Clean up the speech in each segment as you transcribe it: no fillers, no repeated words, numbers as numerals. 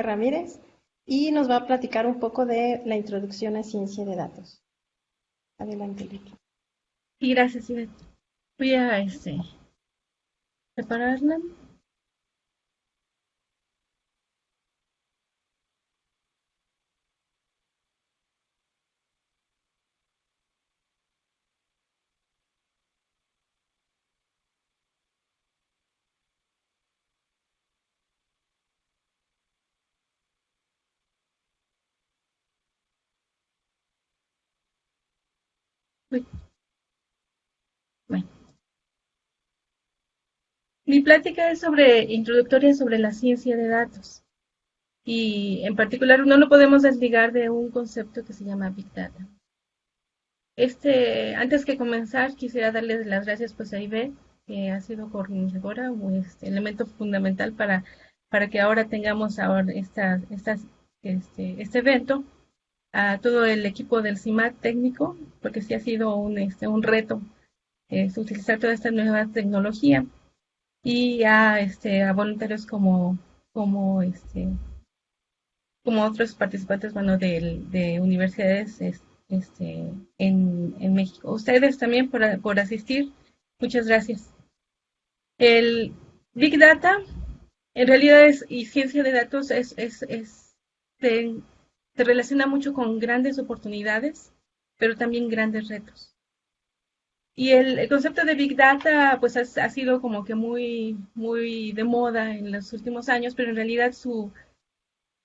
Ramírez y nos va a platicar un poco de la introducción a ciencia de datos. Adelante, Lili. Y gracias, Ivette. Voy a prepararla. Uy, bueno. Mi plática es introductoria sobre la ciencia de datos. Y en particular no lo podemos desligar de un concepto que se llama Big Data. Antes que comenzar, quisiera darles las gracias pues a Ivette, que ha sido coordinadora, o elemento fundamental para que ahora tengamos este evento, a todo el equipo del CIMAT técnico, porque sí ha sido un reto utilizar toda esta nueva tecnología, y a voluntarios como otros participantes, bueno, de universidades en México. Ustedes también por asistir, muchas gracias. El Big Data, en realidad y ciencia de datos, se, se relaciona mucho con grandes oportunidades, pero también grandes retos. Y el concepto de Big Data pues ha sido como que muy de moda en los últimos años, pero en realidad su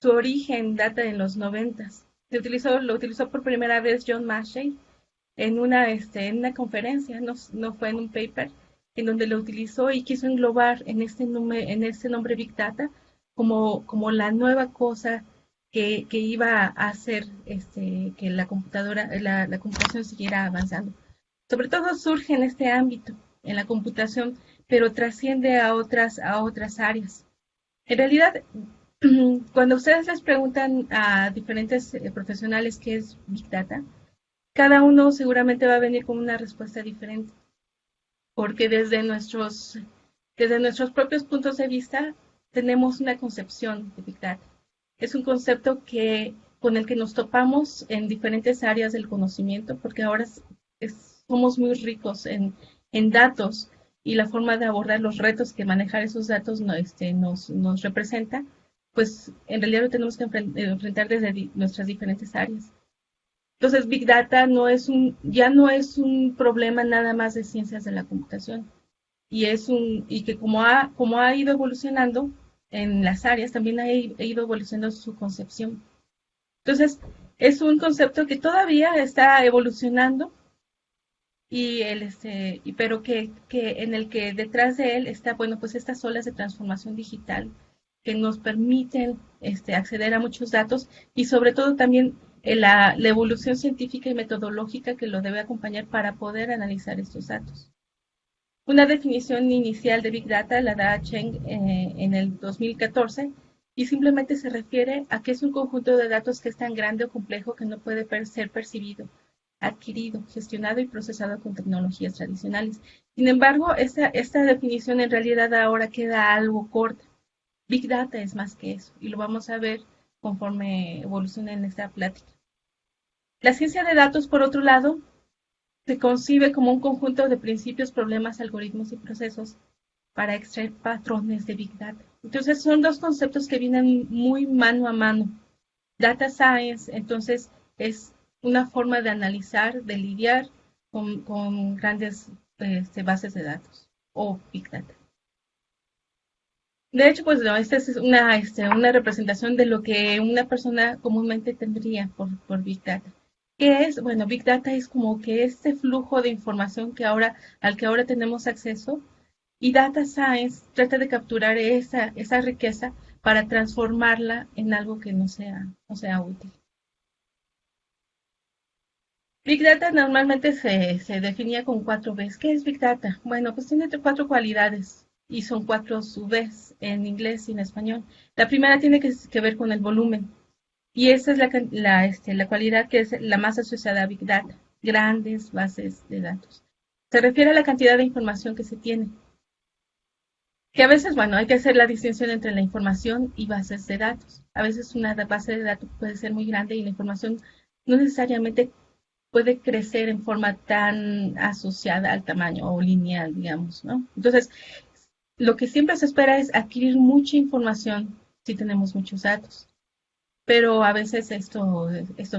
origen data en los 90. Lo utilizó por primera vez John Massey en una conferencia, no fue en un paper, en donde lo utilizó y quiso englobar en este nombre Big Data como la nueva cosa que iba a hacer que la computación siguiera avanzando. Sobre todo surge en este ámbito, en la computación, pero trasciende a otras áreas. En realidad, cuando ustedes les preguntan a diferentes profesionales qué es Big Data, cada uno seguramente va a venir con una respuesta diferente, porque desde nuestros propios puntos de vista tenemos una concepción de Big Data. Es un concepto con el que nos topamos en diferentes áreas del conocimiento, porque ahora somos muy ricos en datos y la forma de abordar los retos que manejar esos datos nos representa, pues en realidad lo tenemos que enfrentar desde nuestras diferentes áreas. Entonces, Big Data ya no es un problema nada más de ciencias de la computación. Y que como ha ido evolucionando en las áreas, también ha ido evolucionando su concepción. Entonces, es un concepto que todavía está evolucionando, pero que en el que detrás de él está, bueno, pues estas olas de transformación digital que nos permiten acceder a muchos datos y sobre todo también la evolución científica y metodológica que lo debe acompañar para poder analizar estos datos. Una definición inicial de Big Data la da Cheng en el 2014 y simplemente se refiere a que es un conjunto de datos que es tan grande o complejo que no puede ser percibido, adquirido, gestionado y procesado con tecnologías tradicionales. Sin embargo, esta definición en realidad ahora queda algo corta. Big Data es más que eso y lo vamos a ver conforme evolucione en esta plática. La ciencia de datos, por otro lado, se concibe como un conjunto de principios, problemas, algoritmos y procesos para extraer patrones de Big Data. Entonces son dos conceptos que vienen muy mano a mano. Data Science, entonces, es una forma de analizar, de lidiar con grandes bases de datos o Big Data. De hecho, pues no, esta es una representación de lo que una persona comúnmente tendría por Big Data. ¿Qué es? Bueno, Big Data es como que este flujo de información al que ahora tenemos acceso, y Data Science trata de capturar esa riqueza para transformarla en algo que no sea útil. Big Data normalmente se definía con 4 Bs. ¿Qué es Big Data? Bueno, pues tiene 4 cualidades y son 4 Bs en inglés y en español. La primera tiene que ver con el volumen y esa es la cualidad que es la más asociada a Big Data, grandes bases de datos. Se refiere a la cantidad de información que se tiene. Que a veces, bueno, hay que hacer la distinción entre la información y bases de datos. A veces una base de datos puede ser muy grande y la información no necesariamente puede crecer en forma tan asociada al tamaño o lineal, digamos, ¿no? Entonces, lo que siempre se espera es adquirir mucha información si tenemos muchos datos, pero a veces esto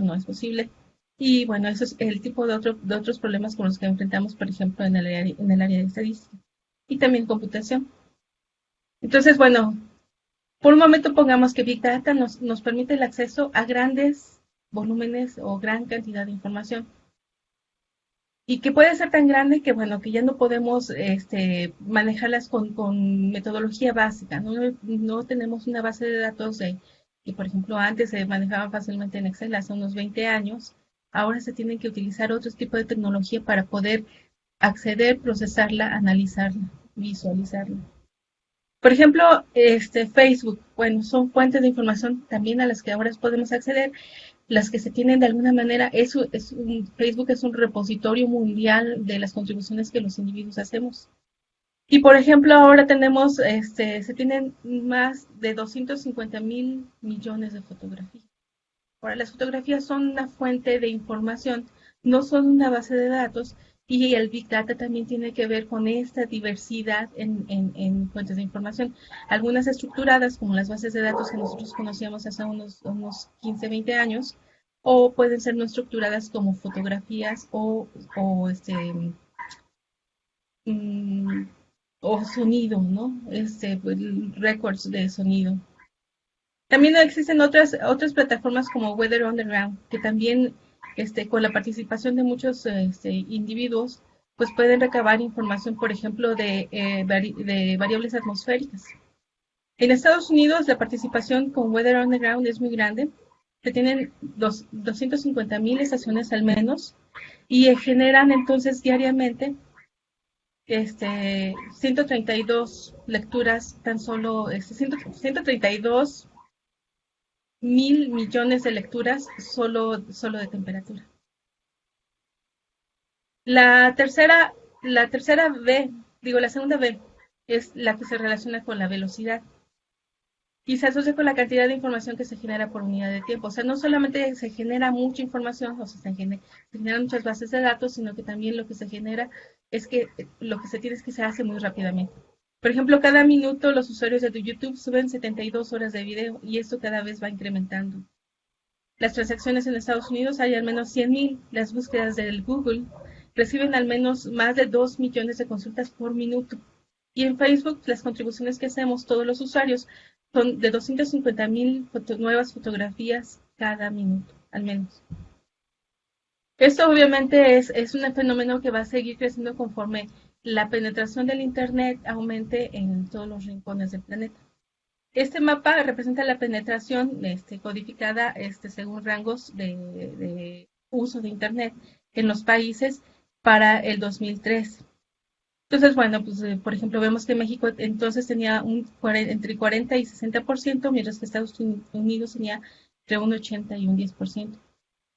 no es posible. Y bueno, eso es el tipo de otros problemas con los que enfrentamos, por ejemplo, en el área de estadística y también computación. Entonces, bueno, por un momento pongamos que Big Data nos permite el acceso a grandes volúmenes o gran cantidad de información y que puede ser tan grande que, bueno, que ya no podemos manejarlas con metodología básica, ¿no? No tenemos una base de datos que, por ejemplo, antes se manejaba fácilmente en Excel hace unos 20 años. Ahora se tienen que utilizar otro tipo de tecnología para poder acceder, procesarla, analizarla, visualizarla. Por ejemplo, Facebook, bueno, son fuentes de información también a las que ahora podemos acceder, las que se tienen de alguna manera, Facebook es un repositorio mundial de las contribuciones que los individuos hacemos. Y por ejemplo, ahora tenemos, se tienen más de 250.000 millones de fotografías. Ahora, las fotografías son una fuente de información, no son una base de datos, y el Big Data también tiene que ver con esta diversidad en fuentes de información. Algunas estructuradas, como las bases de datos que nosotros conocíamos hace unos 15, 20 años, o pueden ser no estructuradas como fotografías o, mm, o sonido, ¿no? Pues, records de sonido. También existen otras plataformas como Weather Underground, que también con la participación de muchos individuos, pues pueden recabar información, por ejemplo, de variables atmosféricas. En Estados Unidos, la participación con Weather Underground es muy grande. Se tienen 250.000 estaciones al menos y generan entonces diariamente 132 lecturas, tan solo 132 mil millones de lecturas solo de temperatura. La tercera, la segunda B, es la que se relaciona con la velocidad y se asocia con la cantidad de información que se genera por unidad de tiempo. O sea, no solamente se genera mucha información, o sea, se generan muchas bases de datos, sino que también lo que se genera es que lo que se tiene es que se hace muy rápidamente. Por ejemplo, cada minuto los usuarios de YouTube suben 72 horas de video y esto cada vez va incrementando. Las transacciones en Estados Unidos hay al menos 100.000. Las búsquedas del Google reciben al menos más de 2 millones de consultas por minuto. Y en Facebook, las contribuciones que hacemos todos los usuarios son de 250.000 nuevas fotografías cada minuto, al menos. Esto obviamente es un fenómeno que va a seguir creciendo conforme la penetración del Internet aumente en todos los rincones del planeta. Este mapa representa la penetración codificada según rangos de uso de Internet en los países para el 2003. Entonces, bueno, pues por ejemplo, vemos que México entonces tenía entre 40 y 60%, mientras que Estados Unidos tenía entre un 80 y un 10%.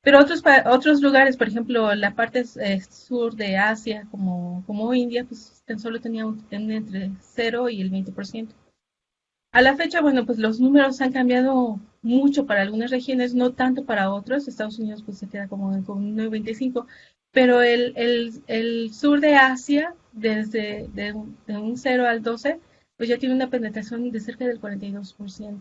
Pero otros lugares, por ejemplo, la parte sur de Asia, como India, pues tan solo tenía entre 0 y el 20%. A la fecha, bueno, pues los números han cambiado mucho para algunas regiones, no tanto para otros. Estados Unidos pues se queda como con un 9.25, pero el sur de Asia, desde de un 0 al 12, pues ya tiene una penetración de cerca del 42%.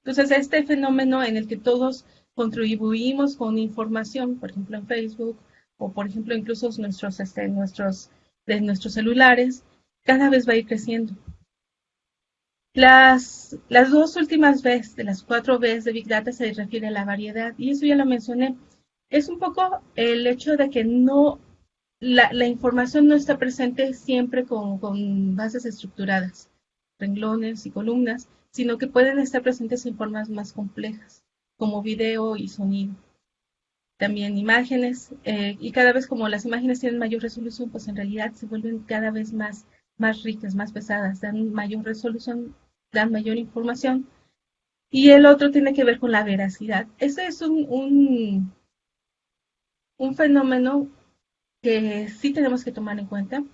Entonces, este fenómeno en el que todos contribuimos con información, por ejemplo en Facebook, o por ejemplo incluso de nuestros celulares, cada vez va a ir creciendo. Las dos últimas Bs, de las 4 Bs de Big Data, se refiere a la variedad, y eso ya lo mencioné. Es un poco el hecho de que la información no está presente siempre con bases estructuradas, renglones y columnas, sino que pueden estar presentes en formas más complejas, como video y sonido. También imágenes, y cada vez como las imágenes tienen mayor resolución, pues en realidad se vuelven cada vez más ricas, más pesadas, dan mayor resolución, dan mayor información. Y el otro tiene que ver con la veracidad. Ese es un fenómeno que sí tenemos que tomar en cuenta.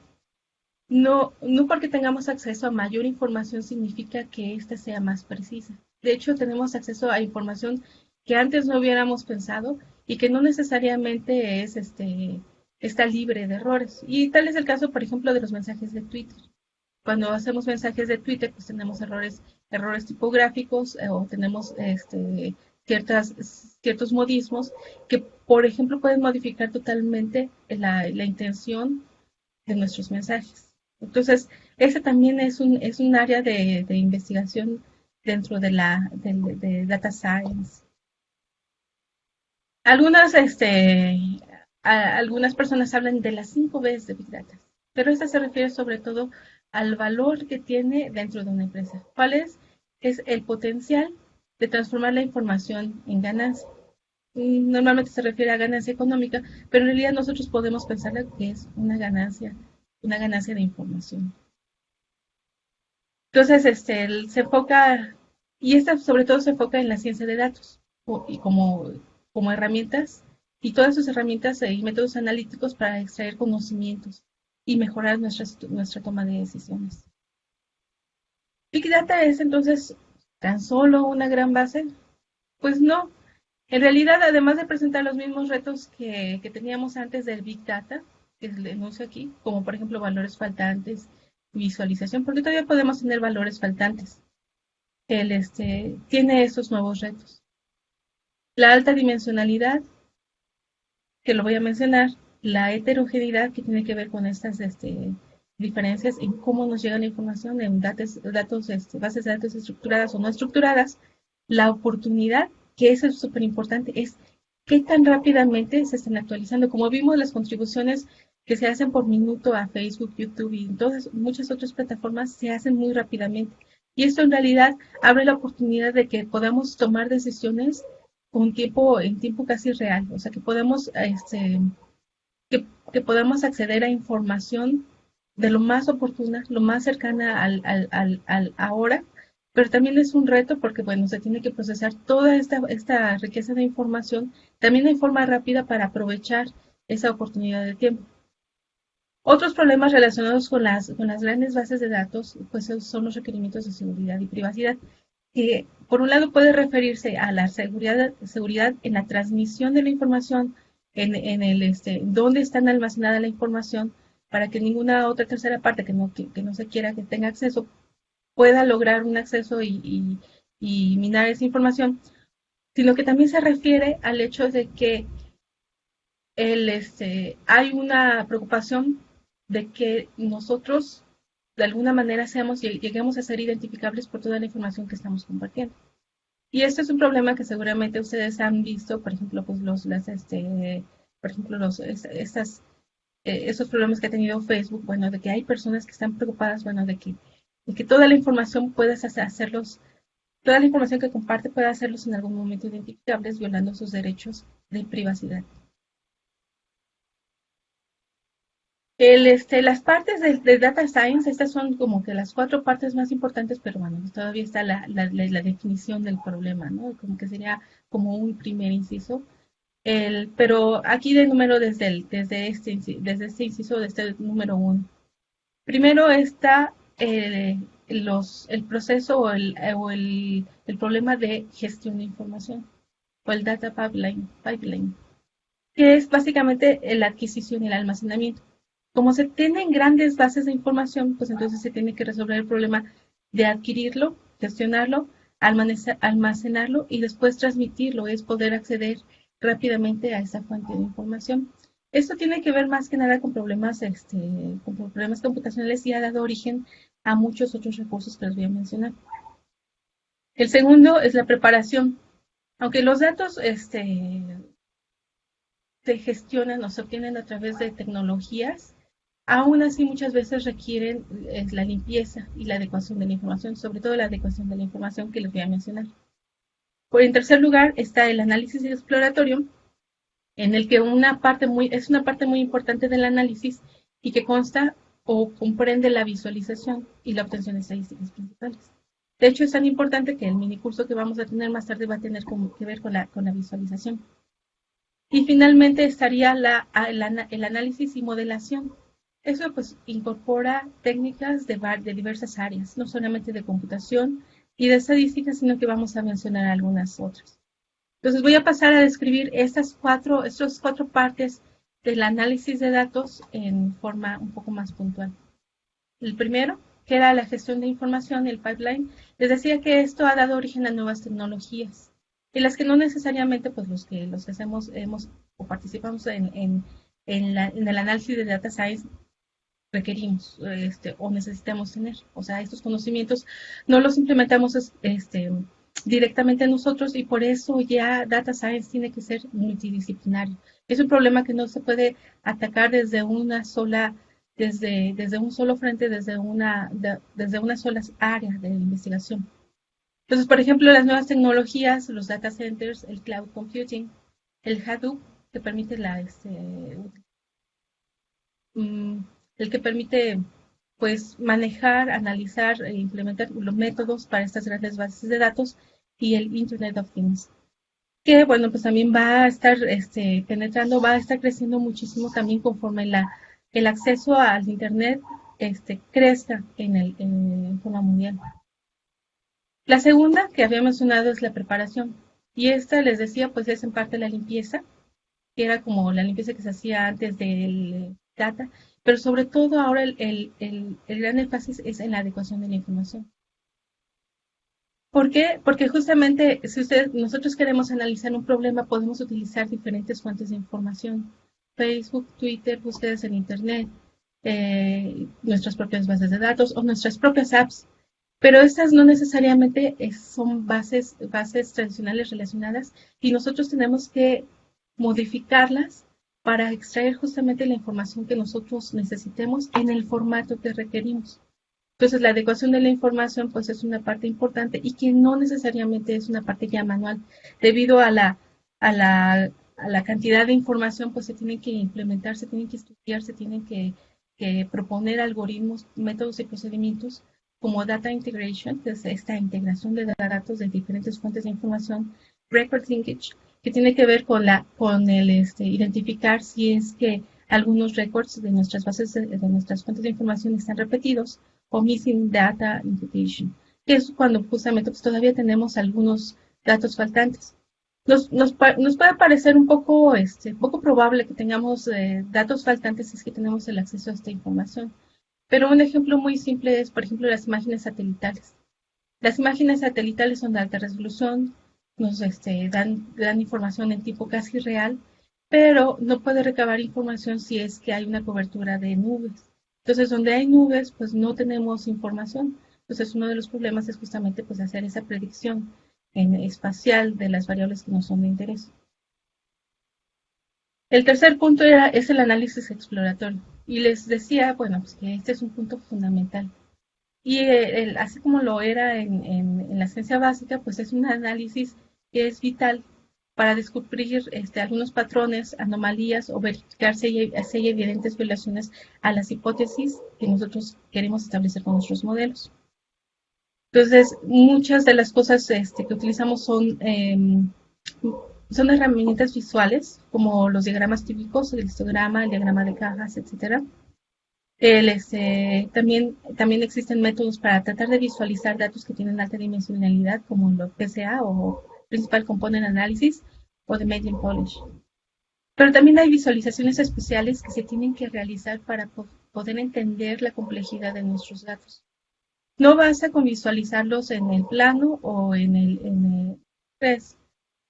no porque tengamos acceso a mayor información significa que ésta sea más precisa. De hecho, tenemos acceso a información que antes no hubiéramos pensado y que no necesariamente está libre de errores. Y tal es el caso, por ejemplo, de los mensajes de Twitter. Cuando hacemos mensajes de Twitter, pues tenemos errores tipográficos o tenemos ciertos modismos que, por ejemplo, pueden modificar totalmente la intención de nuestros mensajes. Entonces, ese también es un área de investigación dentro de Data Science. Algunas personas hablan de las 5 Bs de Big Data, pero esta se refiere sobre todo al valor que tiene dentro de una empresa. ¿Cuál es? Es el potencial de transformar la información en ganancia. Normalmente se refiere a ganancia económica, pero en realidad nosotros podemos pensar que es una ganancia de información. Entonces, se enfoca, y esta sobre todo se enfoca en la ciencia de datos, y como herramientas, y todas sus herramientas y métodos analíticos para extraer conocimientos y mejorar nuestra toma de decisiones. ¿Big Data es entonces tan solo una gran base? Pues no. En realidad, además de presentar los mismos retos que teníamos antes del Big Data, que le enuncio aquí, como por ejemplo valores faltantes, visualización, porque todavía podemos tener valores faltantes. Tiene estos nuevos retos. La alta dimensionalidad, que lo voy a mencionar, la heterogeneidad, que tiene que ver con estas diferencias en cómo nos llega la información en bases de datos estructuradas o no estructuradas, la oportunidad, que eso es súper importante, es qué tan rápidamente se están actualizando. Como vimos, las contribuciones que se hacen por minuto a Facebook, YouTube y muchas otras plataformas se hacen muy rápidamente. Y esto en realidad abre la oportunidad de que podamos tomar decisiones en tiempo casi real, o sea, que podamos acceder a información de lo más oportuna, lo más cercana al ahora, pero también es un reto porque, bueno, se tiene que procesar toda esta riqueza de información también de forma rápida para aprovechar esa oportunidad de tiempo. Otros problemas relacionados con las grandes bases de datos, pues son los requerimientos de seguridad y privacidad, que por un lado puede referirse a la seguridad en la transmisión de la información, dónde está almacenada la información, para que ninguna otra tercera parte que no se quiera que tenga acceso pueda lograr un acceso y minar esa información, sino que también se refiere al hecho de que hay una preocupación de que nosotros de alguna manera lleguemos a ser identificables por toda la información que estamos compartiendo. Y este es un problema que seguramente ustedes han visto, por ejemplo, pues esos problemas que ha tenido Facebook, bueno, de que hay personas que están preocupadas, bueno, de que toda la información toda la información que comparte pueda hacerlos en algún momento identificables, violando sus derechos de privacidad. Las partes de Data Science, estas son como que las 4 partes más importantes, pero bueno, todavía está la definición del problema, ¿no? Como que sería como un primer inciso. Pero aquí de número desde este inciso, de este número 1. Primero está el proceso o el problema de gestión de información, o el data pipeline, que es básicamente la adquisición y el almacenamiento. Como se tienen grandes bases de información, pues entonces se tiene que resolver el problema de adquirirlo, gestionarlo, almacenarlo y después transmitirlo, es poder acceder rápidamente a esa fuente de información. Esto tiene que ver más que nada con problemas computacionales y ha dado origen a muchos otros recursos que les voy a mencionar. El segundo es la preparación. Aunque los datos se gestionan o se obtienen a través de tecnologías, aún así muchas veces requieren la limpieza y la adecuación de la información, sobre todo la adecuación de la información que les voy a mencionar. En tercer lugar está el análisis exploratorio, en el que es una parte muy importante del análisis y que consta o comprende la visualización y la obtención de estadísticas principales. De hecho, es tan importante que el minicurso que vamos a tener más tarde va a tener que ver con la visualización. Y finalmente estaría el análisis y modelación, Eso pues incorpora técnicas de diversas áreas, no solamente de computación y de estadística, sino que vamos a mencionar algunas otras. Entonces voy a pasar a describir estas cuatro partes del análisis de datos en forma un poco más puntual. El primero, que era la gestión de información, el pipeline, les decía que esto ha dado origen a nuevas tecnologías, en las que no necesariamente pues los que hemos o participamos en el análisis de data science requerimos o necesitamos tener. O sea, estos conocimientos no los implementamos directamente nosotros y por eso ya data science tiene que ser multidisciplinario. Es un problema que no se puede atacar desde una sola, desde un solo frente, desde una sola área de investigación. Entonces, por ejemplo, las nuevas tecnologías, los data centers, el cloud computing, el Hadoop, que permite el que permite pues manejar, analizar e implementar los métodos para estas grandes bases de datos y el Internet of Things, que bueno, pues también va a estar penetrando, va a estar creciendo muchísimo también conforme el acceso al Internet crezca en forma mundial. La segunda que había mencionado es la preparación, y esta les decía pues es en parte la limpieza, que era como la limpieza que se hacía antes del data, pero sobre todo ahora el gran énfasis es en la adecuación de la información. ¿Por qué? Porque justamente si nosotros queremos analizar un problema, podemos utilizar diferentes fuentes de información. Facebook, Twitter, búsquedas en Internet, nuestras propias bases de datos o nuestras propias apps. Pero estas no necesariamente son bases tradicionales relacionadas y nosotros tenemos que modificarlas para extraer justamente la información que nosotros necesitemos en el formato que requerimos. Entonces, la adecuación de la información pues es una parte importante y que no necesariamente es una parte ya manual. Debido a la cantidad de información, pues se tienen que implementar, se tienen que estudiar, se tienen que proponer algoritmos, métodos y procedimientos como data integration, que es esta integración de datos de diferentes fuentes de información, record linkage, que tiene que ver con el identificar si es que algunos records de nuestras bases, de nuestras fuentes de información están repetidos, o missing data imputation, que es cuando justamente pues, todavía tenemos algunos datos faltantes. Nos puede parecer un poco probable que tengamos datos faltantes si es que tenemos el acceso a esta información. Pero un ejemplo muy simple es, por ejemplo, las imágenes satelitales. Las imágenes satelitales son de alta resolución, nos dan información en tiempo casi real, pero no puede recabar información si es que hay una cobertura de nubes. Entonces, donde hay nubes, pues no tenemos información. Entonces, uno de los problemas es justamente pues hacer esa predicción espacial de las variables que no son de interés. El tercer punto es el análisis exploratorio. Y les decía, bueno, pues que este es un punto fundamental. Y así como lo era en la ciencia básica, pues es un análisis que es vital para descubrir algunos patrones, anomalías o verificar si hay evidentes violaciones a las hipótesis que nosotros queremos establecer con nuestros modelos. Entonces, muchas de las cosas que utilizamos son herramientas visuales, como los diagramas típicos, el histograma, el diagrama de cajas, etcétera. También existen métodos para tratar de visualizar datos que tienen alta dimensionalidad, como los PCA o Principal Component Analysis o de Medium Polish. Pero también hay visualizaciones especiales que se tienen que realizar para poder entender la complejidad de nuestros datos. No basta con visualizarlos en el plano o en el res,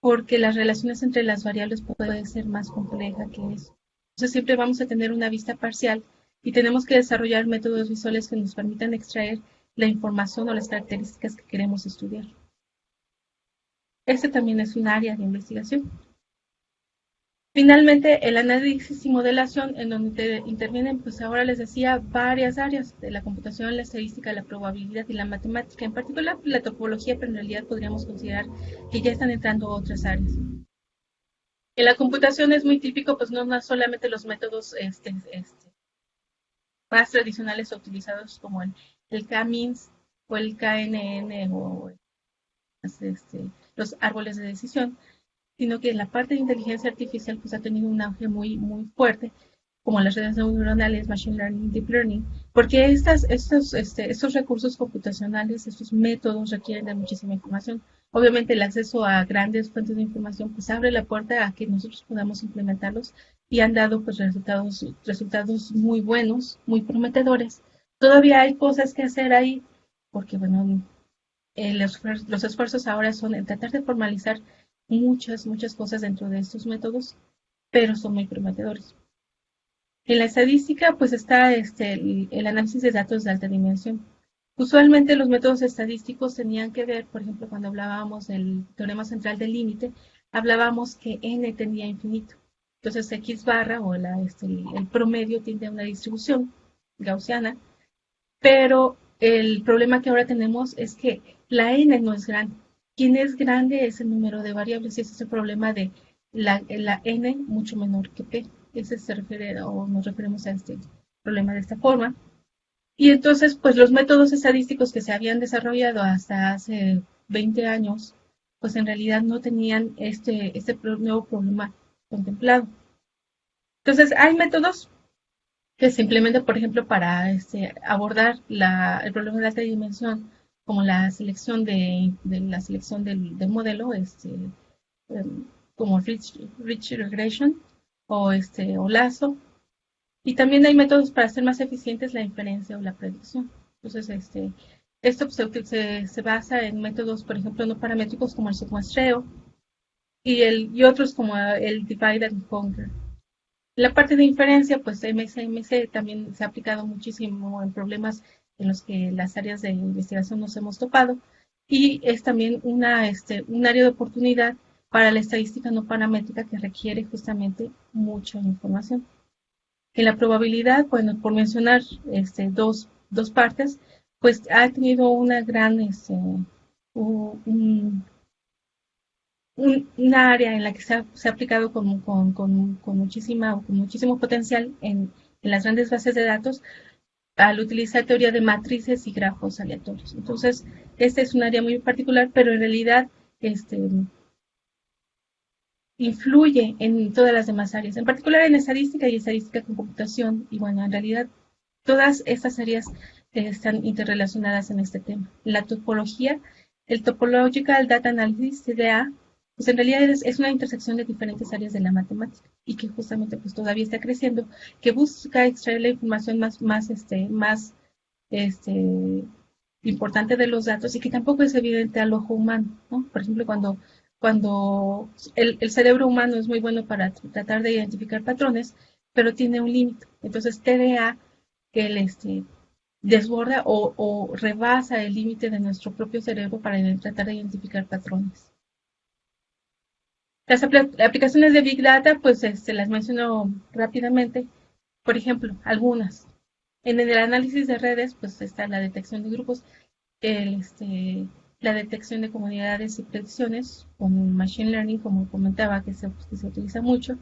porque las relaciones entre las variables pueden ser más complejas que eso. Entonces siempre vamos a tener una vista parcial y tenemos que desarrollar métodos visuales que nos permitan extraer la información o las características que queremos estudiar. Este también es un área de investigación. Finalmente, el análisis y modelación, en donde intervienen, pues ahora les decía, varias áreas de la computación, la estadística, la probabilidad y la matemática, en particular la topología, pero en realidad podríamos considerar que ya están entrando otras áreas. En la computación es muy típico, pues no solamente los métodos más tradicionales utilizados como el K-means o el KNN o los árboles de decisión, sino que en la parte de inteligencia artificial pues ha tenido un auge muy, muy fuerte como las redes neuronales, machine learning, deep learning, porque estos recursos computacionales, estos métodos requieren de muchísima información. Obviamente el acceso a grandes fuentes de información pues abre la puerta a que nosotros podamos implementarlos y han dado pues resultados muy buenos, muy prometedores. Todavía hay cosas que hacer ahí, porque bueno, los esfuerzos ahora son en tratar de formalizar muchas cosas dentro de estos métodos, pero son muy prometedores. En la estadística, pues está el análisis de datos de alta dimensión. Usualmente los métodos estadísticos tenían que ver, por ejemplo, cuando hablábamos del teorema central del límite, hablábamos que n tendía a infinito. Entonces, x barra o el promedio tiende a una distribución gaussiana, pero el problema que ahora tenemos es que la n no es grande. Quien es grande es el número de variables y ese es el problema de la n mucho menor que p. Ese se refiere o nos referimos a este problema de esta forma. Y entonces, pues los métodos estadísticos que se habían desarrollado hasta hace 20 años, pues en realidad no tenían este nuevo problema contemplado. Entonces, hay métodos que se implementa, por ejemplo, para abordar el problema de alta dimensión, como la selección la selección del modelo, como Rich Regression o Lazo. Y también hay métodos para hacer más eficientes la inferencia o la predicción. Entonces, esto se basa en métodos, por ejemplo, no paramétricos como el submuestreo y otros como el divide and conquer. La parte de inferencia, pues MCMC también se ha aplicado muchísimo en problemas en los que las áreas de investigación nos hemos topado y es también un área de oportunidad para la estadística no paramétrica que requiere justamente mucha información. En la probabilidad, bueno, por mencionar dos partes, pues ha tenido una gran, una área en la que se ha aplicado con muchísimo potencial en las grandes bases de datos al utilizar teoría de matrices y grafos aleatorios. Entonces, este es un área muy particular, pero en realidad influye en todas las demás áreas, en particular en estadística y estadística con computación. Y bueno, en realidad todas estas áreas están interrelacionadas en este tema. La topología, el Topological Data Analysis, TDA, pues en realidad es una intersección de diferentes áreas de la matemática y que justamente pues todavía está creciendo, que busca extraer la información más este, importante de los datos y que tampoco es evidente al ojo humano, ¿no? Por ejemplo, cuando el cerebro humano es muy bueno para tratar de identificar patrones, pero tiene un límite. Entonces, TDA, que desborda o rebasa el límite de nuestro propio cerebro para tratar de identificar patrones. Las aplicaciones de Big Data, pues las menciono rápidamente. Por ejemplo, algunas. En el análisis de redes, pues está la detección de grupos, el, la detección de comunidades y predicciones con Machine Learning, como comentaba, que se utiliza mucho,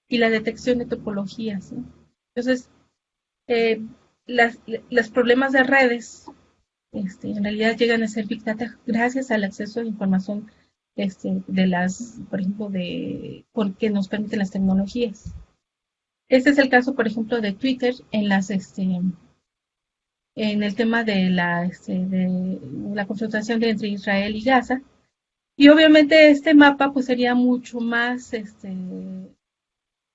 y la detección de topologías, ¿no? Entonces, eh, los problemas de redes en realidad llegan a ser Big Data gracias al acceso a información por ejemplo, que nos permiten las tecnologías. Este es el caso, por ejemplo, de Twitter en el tema de la confrontación entre Israel y Gaza. Y obviamente este mapa pues sería mucho más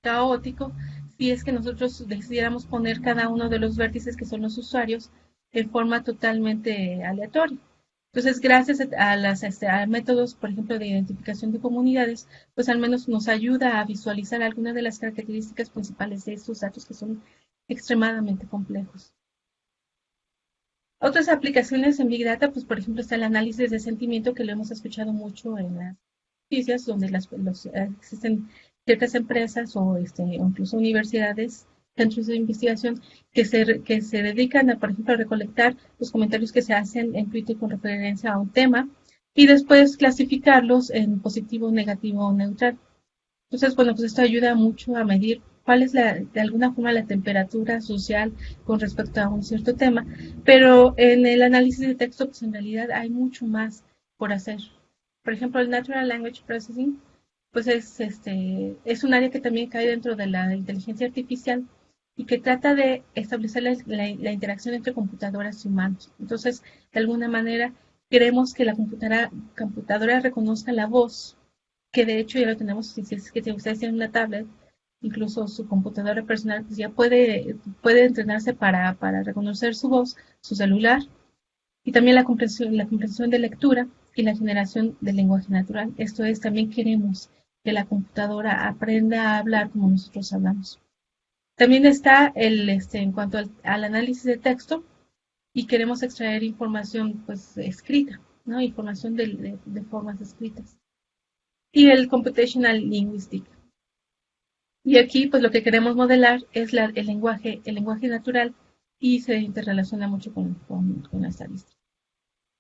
caótico si es que nosotros decidiéramos poner cada uno de los vértices que son los usuarios en forma totalmente aleatoria. Entonces, gracias a métodos, por ejemplo, de identificación de comunidades, pues al menos nos ayuda a visualizar algunas de las características principales de estos datos que son extremadamente complejos. Otras aplicaciones en Big Data, pues por ejemplo está el análisis de sentimiento que lo hemos escuchado mucho en las noticias, donde existen ciertas empresas o incluso universidades, centros de investigación que se dedican a, por ejemplo, a recolectar los comentarios que se hacen en Twitter con referencia a un tema y después clasificarlos en positivo, negativo o neutral. Entonces, bueno, pues esto ayuda mucho a medir cuál es de alguna forma la temperatura social con respecto a un cierto tema, pero en el análisis de texto, pues en realidad hay mucho más por hacer. Por ejemplo, el Natural Language Processing, pues es un área que también cae dentro de la inteligencia artificial y que trata de establecer la interacción entre computadoras y humanos. Entonces, de alguna manera, queremos que la computadora reconozca la voz, que de hecho ya lo tenemos, si es que ustedes tienen una tablet, incluso su computadora personal, pues ya puede entrenarse para reconocer su voz, su celular, y también la comprensión de lectura y la generación del lenguaje natural. Esto es, también queremos que la computadora aprenda a hablar como nosotros hablamos. También está en cuanto al análisis de texto, y queremos extraer información pues escrita, ¿no? Información de formas escritas. Y el computational linguistic. Y aquí pues lo que queremos modelar es el lenguaje natural, y se interrelaciona mucho con la estadística.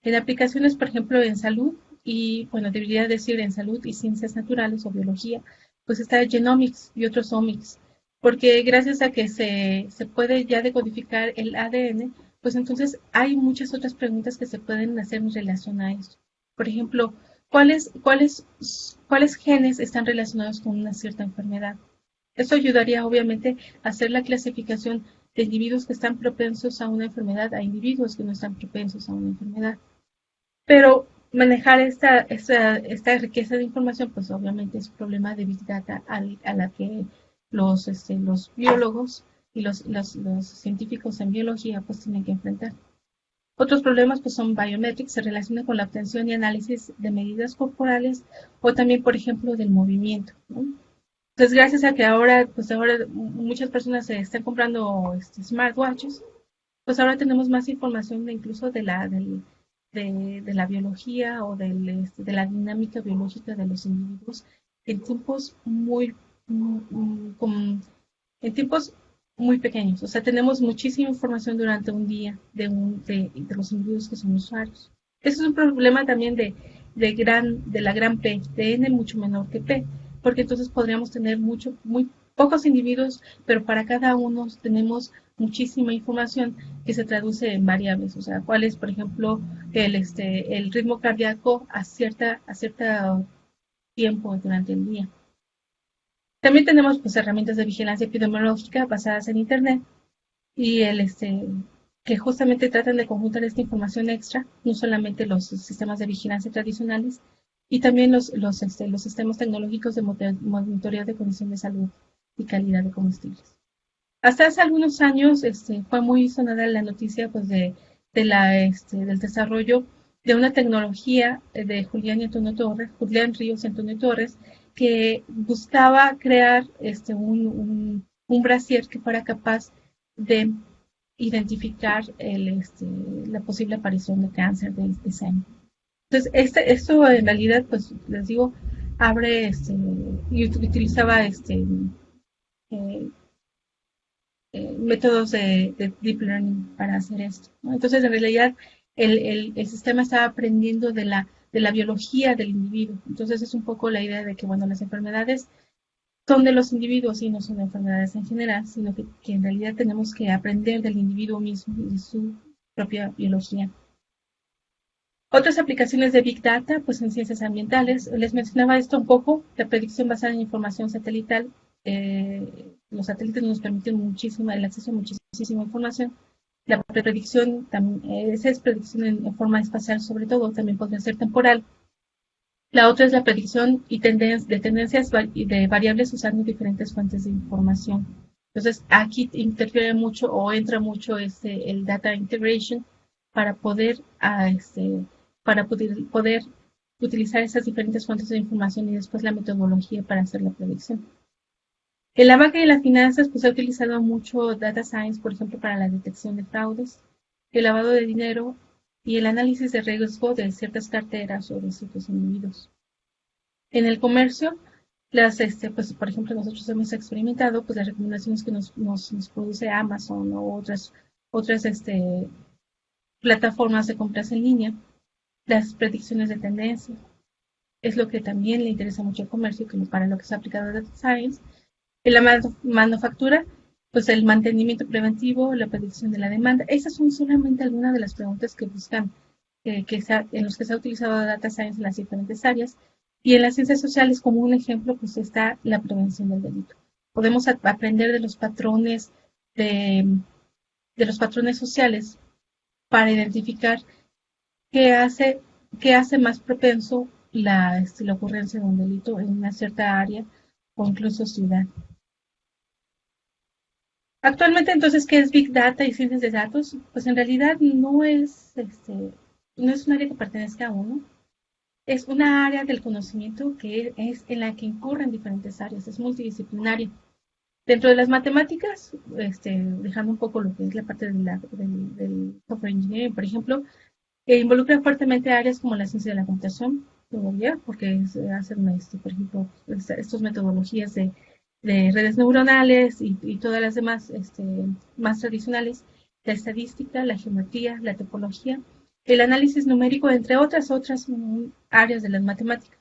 En aplicaciones, por ejemplo, en salud, y bueno, debería decir en salud y ciencias naturales o biología, pues está genomics y otros omics, porque gracias a que se puede ya decodificar el ADN, pues entonces hay muchas otras preguntas que se pueden hacer en relación a esto. Por ejemplo, ¿cuáles genes están relacionados con una cierta enfermedad? Esto ayudaría obviamente a hacer la clasificación de individuos que están propensos a una enfermedad a individuos que no están propensos a una enfermedad. Pero manejar esta riqueza de información, pues obviamente es un problema de Big Data a la que los biólogos y los científicos en biología pues tienen que enfrentar. Otros problemas pues son biometrics, se relacionan con la obtención y análisis de medidas corporales, o también, por ejemplo, del movimiento, ¿no? Entonces, gracias a que ahora muchas personas se están comprando smartwatches, pues ahora tenemos más información incluso de la biología, o de la dinámica biológica de los individuos en tiempos en tiempos muy pequeños. O sea, tenemos muchísima información durante un día de los individuos que son usuarios. Ese es un problema también de la gran P, de N mucho menor que P, porque entonces podríamos tener muy pocos individuos, pero para cada uno tenemos muchísima información que se traduce en variables. O sea, cuál es, por ejemplo, el ritmo cardíaco a cierto tiempo durante el día. También tenemos pues herramientas de vigilancia epidemiológica basadas en Internet, y que justamente tratan de conjuntar esta información extra, no solamente los sistemas de vigilancia tradicionales, y también los sistemas tecnológicos de monitoreo de condición de salud y calidad de combustibles. Hasta hace algunos años fue muy sonada la noticia pues del desarrollo de una tecnología de Julián Ríos y Antonio Torres, que buscaba crear un brasier que fuera capaz de identificar la posible aparición de cáncer de seno. Entonces, esto en realidad, pues les digo, abre y utilizaba métodos de deep learning para hacer esto, ¿no? Entonces, en realidad, el sistema está aprendiendo de la biología del individuo. Entonces, es un poco la idea de que, bueno, las enfermedades son de los individuos y no son enfermedades en general, sino que en realidad tenemos que aprender del individuo mismo y de su propia biología. Otras aplicaciones de Big Data, pues en ciencias ambientales, les mencionaba esto un poco, la predicción basada en información satelital. Los satélites nos permiten el acceso a muchísima información. La predicción, esa es predicción en forma espacial sobre todo, también podría ser temporal. La otra es la predicción de tendencias de variables usando diferentes fuentes de información. Entonces, aquí interfiere mucho o entra mucho el data integration para poder utilizar esas diferentes fuentes de información y después la metodología para hacer la predicción. En la banca y las finanzas, pues se ha utilizado mucho data science, por ejemplo, para la detección de fraudes, el lavado de dinero y el análisis de riesgo de ciertas carteras o de ciertos individuos. En el comercio, pues, por ejemplo, nosotros hemos experimentado pues las recomendaciones que nos produce Amazon o otras plataformas de compras en línea, las predicciones de tendencia. Es lo que también le interesa mucho al comercio, que para lo que se ha aplicado Data Science. En la manufactura, pues el mantenimiento preventivo, la predicción de la demanda. Esas son solamente algunas de las preguntas que buscan, en los que se ha utilizado Data Science en las diferentes áreas. Y en las ciencias sociales, como un ejemplo, pues está la prevención del delito. Podemos aprender de los patrones de, de los patrones sociales para identificar qué hace, qué hace más propenso la ocurrencia de un delito en una cierta área o incluso ciudad. Actualmente, entonces, ¿qué es Big Data y ciencias de datos? Pues en realidad no es un área que pertenezca a uno, es una área del conocimiento que es en la que incurren diferentes áreas, es multidisciplinaria. Dentro de las matemáticas, dejando un poco lo que es la parte del software engineering, por ejemplo, involucra fuertemente áreas como la ciencia de la computación, todavía, porque se hacen, por ejemplo, estas metodologías de redes neuronales y todas las demás más tradicionales, la estadística, la geometría, la topología, el análisis numérico, entre otras áreas de las matemáticas.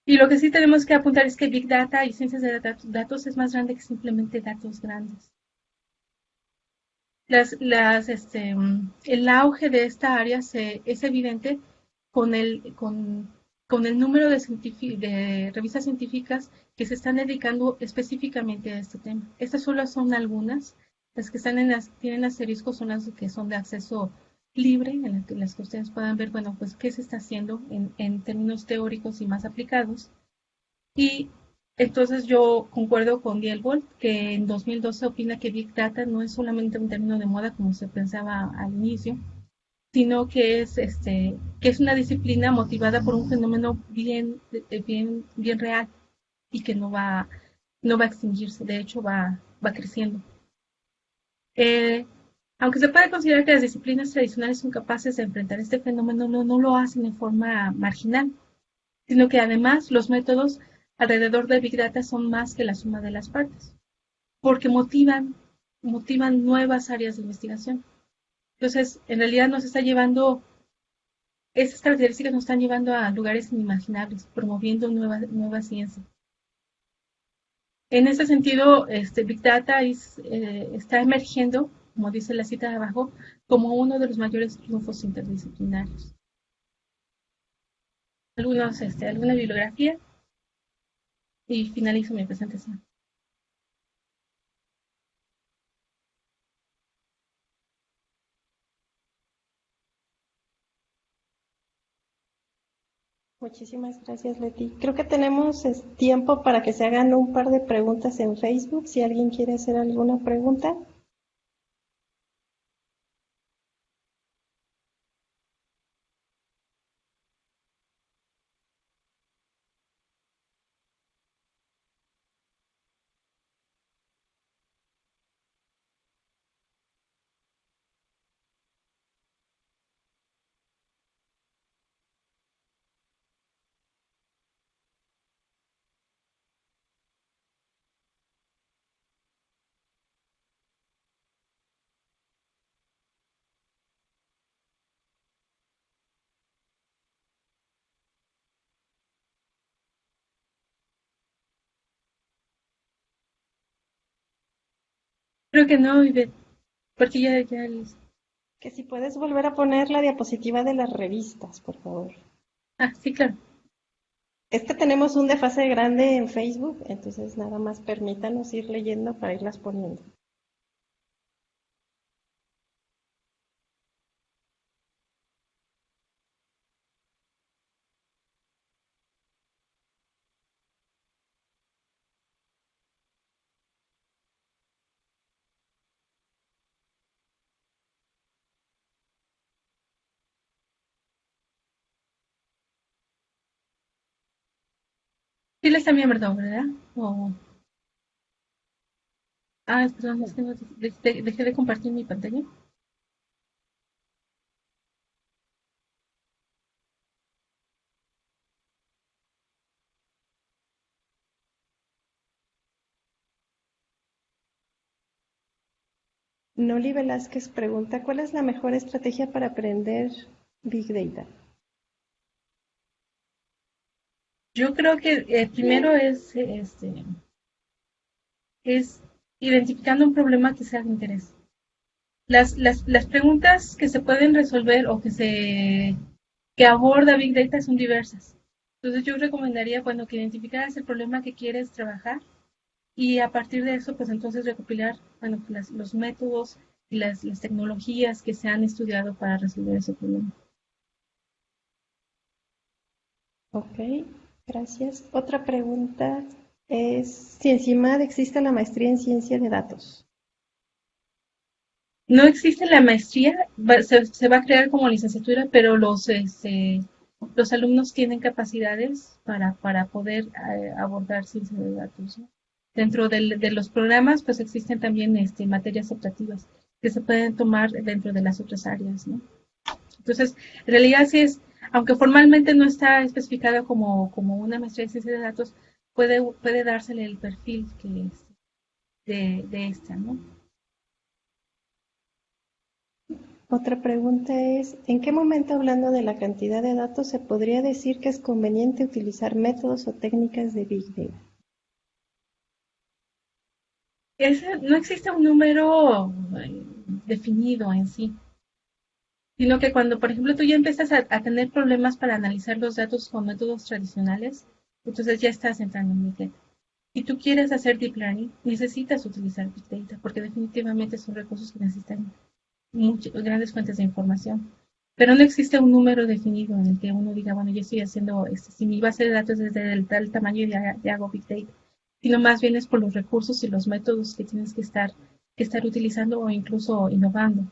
Y lo que sí tenemos que apuntar es que Big Data y ciencias de datos es más grande que simplemente datos grandes. El auge de esta área es evidente con con el número de revistas científicas que se están dedicando específicamente a este tema. Estas solo son algunas, las que tienen asteriscos son las que son de acceso libre, en las que ustedes puedan ver, bueno, pues qué se está haciendo en términos teóricos y más aplicados. Y entonces yo concuerdo con Dielbold que en 2012 opina que Big Data no es solamente un término de moda como se pensaba al inicio, sino que es una disciplina motivada por un fenómeno bien real y que no va a extinguirse, de hecho va creciendo. Eh, Aunque se puede considerar que las disciplinas tradicionales son capaces de enfrentar este fenómeno, no lo hacen de forma marginal, sino que además los métodos alrededor de Big Data son más que la suma de las partes, porque motivan nuevas áreas de investigación. Entonces, en realidad estas características nos están llevando a lugares inimaginables, promoviendo nueva ciencia. En ese sentido, Big Data está emergiendo, como dice la cita de abajo, como uno de los mayores triunfos interdisciplinarios. Alguna bibliografía y finalizo mi presentación. Muchísimas gracias, Leti. Creo que tenemos tiempo para que se hagan un par de preguntas en Facebook, si alguien quiere hacer alguna pregunta. Creo que no, Ivette, porque ya Que si puedes volver a poner la diapositiva de las revistas, por favor. sí, claro. Es que tenemos un desfase grande en Facebook, entonces nada más permítanos ir leyendo para irlas poniendo. Sí les también, ¿verdad? O, perdón, es que no, dejé de compartir mi pantalla. Noli Velázquez pregunta, ¿cuál es la mejor estrategia para aprender Big Data? Yo creo que primero es identificando un problema que sea de interés. Las preguntas que se pueden resolver o que aborda Big Data son diversas. Entonces yo recomendaría, bueno, que identificaras el problema que quieres trabajar y a partir de eso, pues entonces recopilar, bueno, los métodos y las tecnologías que se han estudiado para resolver ese problema. Ok, gracias. Otra pregunta es si en CIMAD existe la maestría en ciencia de datos. No existe la maestría, se va a crear como licenciatura, pero los alumnos tienen capacidades para poder abordar ciencia de datos, ¿no? Dentro de los programas, pues existen también materias optativas que se pueden tomar dentro de las otras áreas, ¿no? Entonces, en realidad sí es, aunque formalmente no está especificada como una maestría en ciencia de datos, puede dársele el perfil que es de esta, ¿no? Otra pregunta es, ¿en qué momento, hablando de la cantidad de datos, se podría decir que es conveniente utilizar métodos o técnicas de Big Data? No existe un número definido en sí, sino que cuando, por ejemplo, tú ya empiezas a tener problemas para analizar los datos con métodos tradicionales, entonces ya estás entrando en Big Data. Si tú quieres hacer Deep Learning, necesitas utilizar Big Data, porque definitivamente son recursos que necesitan grandes fuentes de información. Pero no existe un número definido en el que uno diga, bueno, yo estoy haciendo, si mi base de datos es de tal tamaño, ya hago Big Data. Sino más bien es por los recursos y los métodos que tienes que estar utilizando o incluso innovando.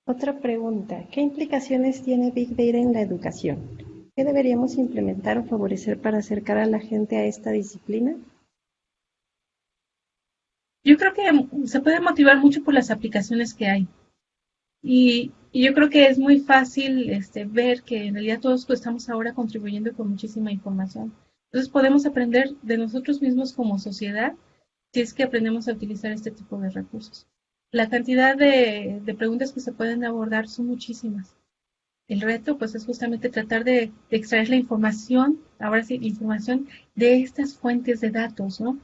Otra pregunta, ¿qué implicaciones tiene Big Data en la educación? ¿Qué deberíamos implementar o favorecer para acercar a la gente a esta disciplina? Yo creo que se puede motivar mucho por las aplicaciones que hay. Y yo creo que es muy fácil ver que en realidad todos pues, estamos ahora contribuyendo con muchísima información. Entonces podemos aprender de nosotros mismos como sociedad si es que aprendemos a utilizar este tipo de recursos. La cantidad de preguntas que se pueden abordar son muchísimas. El reto pues es justamente tratar de extraer la información, ahora sí, información de estas fuentes de datos, ¿no?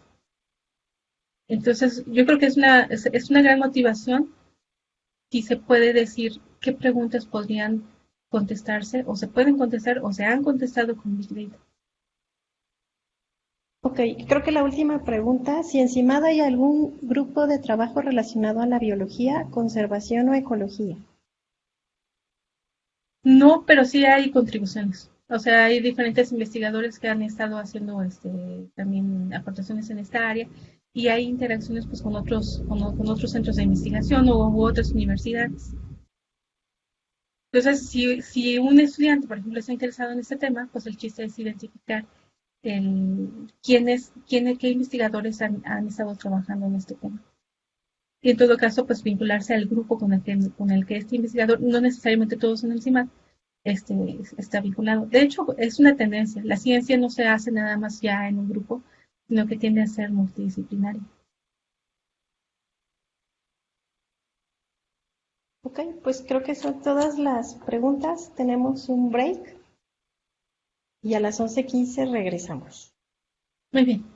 Entonces yo creo que es una gran motivación si se puede decir qué preguntas podrían contestarse o se pueden contestar o se han contestado con Big Data. Ok, creo que la última pregunta, si en CIMAD hay algún grupo de trabajo relacionado a la biología, conservación o ecología. No, pero sí hay contribuciones. O sea, hay diferentes investigadores que han estado haciendo también aportaciones en esta área y hay interacciones pues con otros centros de investigación u otras universidades. Entonces, si un estudiante, por ejemplo, está interesado en este tema, pues el chiste es identificar qué investigadores han estado trabajando en este tema. Y en todo caso, pues vincularse al grupo con el que este investigador, no necesariamente todos en el CIMAD, está vinculado. De hecho, es una tendencia. La ciencia no se hace nada más ya en un grupo, sino que tiende a ser multidisciplinaria. Ok, pues creo que son todas las preguntas. Tenemos un break y a las 11:15 regresamos. Muy bien.